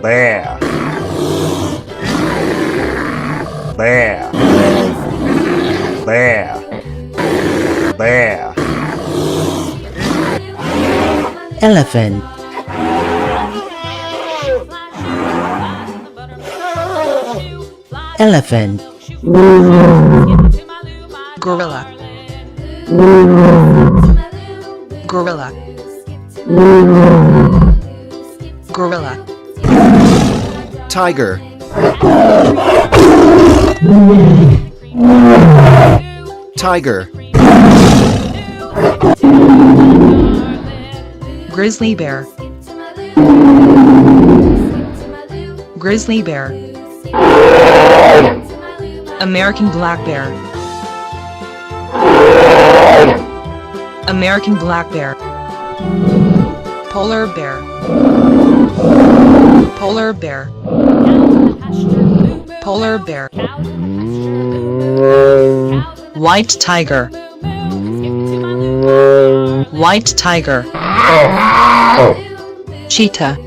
bear, bear, bear, bear, Elephant. Elephant. Gorilla. Gorilla. Gorilla. Tiger. Tiger. Grizzly bear. Grizzly bear. American black bear. American black bear. Polar bear. Polar bear. Polar bear. White tiger. White tiger. Cheetah.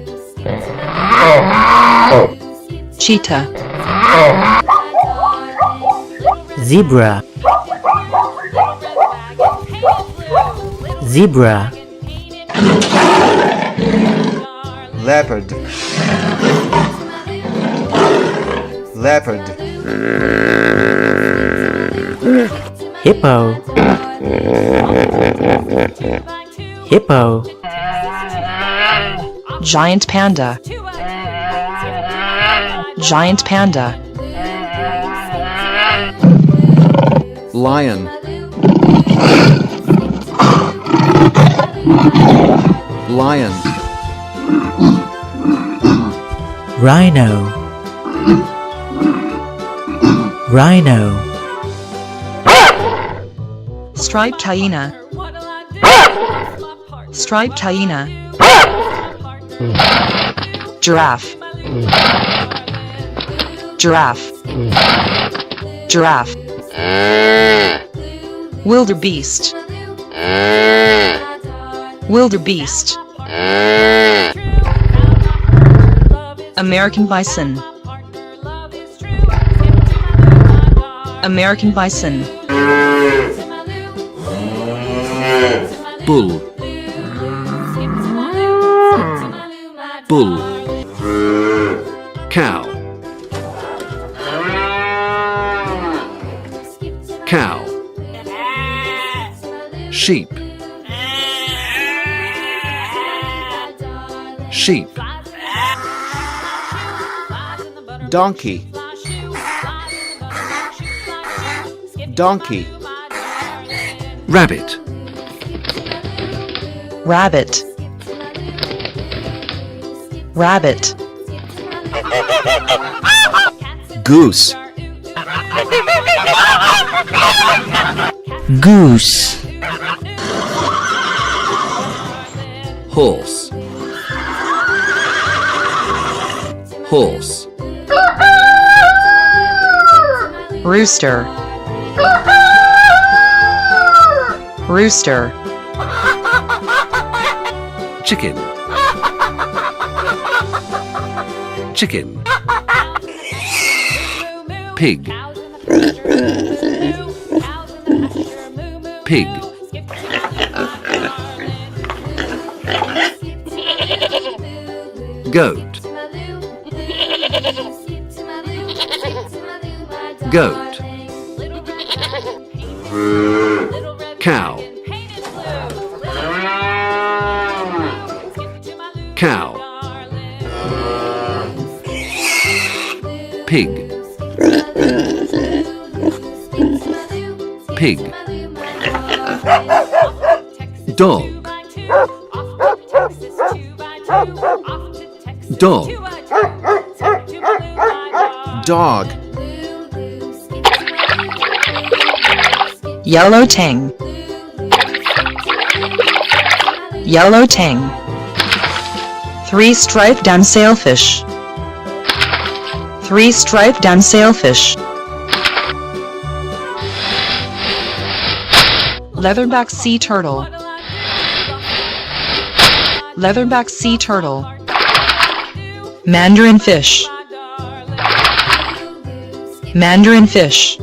Cheetah. Zebra. Zebra. leopard, leopard, Hippo. Hippo. Giant panda. Giant panda. Lion. Lion. Rhino. Rhino. Striped hyena. Striped hyena. Giraffe. Giraffe. Giraffe. Wildebeest. Wildebeest. American bison. American bison. Bull. Bull. Cow. Cow. Sheep. Sheep. Donkey. Donkey. Rabbit. Rabbit. Rabbit. Goose. Goose. Horse. Horse. Rooster. Rooster. Chicken. Chicken. Pig. Pig. Goat. Goat. Cow. Cow. Pig. Pig. Dog. Dog. Dog. Yellow tang. Yellow tang. Three-striped down sailfish. Three-striped down sailfish. Leatherback sea turtle. Leatherback sea turtle. Mandarin fish. Mandarin fish.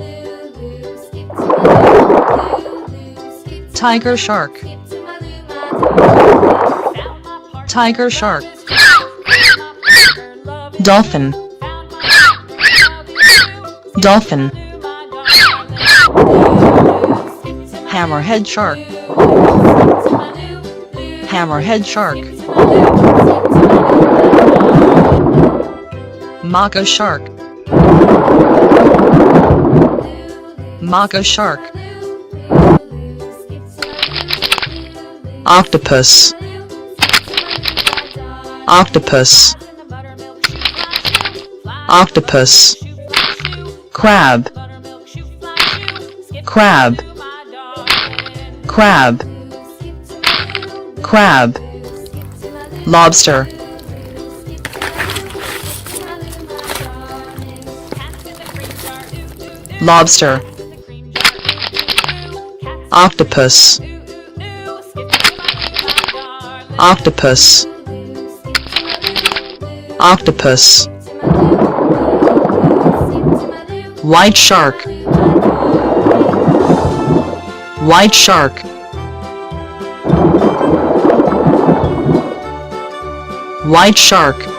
Tiger shark. Tiger shark. Dolphin. Dolphin. Hammerhead shark. Hammerhead shark. Mako shark. Mako shark. Octopus. Octopus. Octopus. Crab. Crab. Crab. Crab. Lobster. Lobster. Octopus. Octopus. Octopus. White shark. White shark. White shark.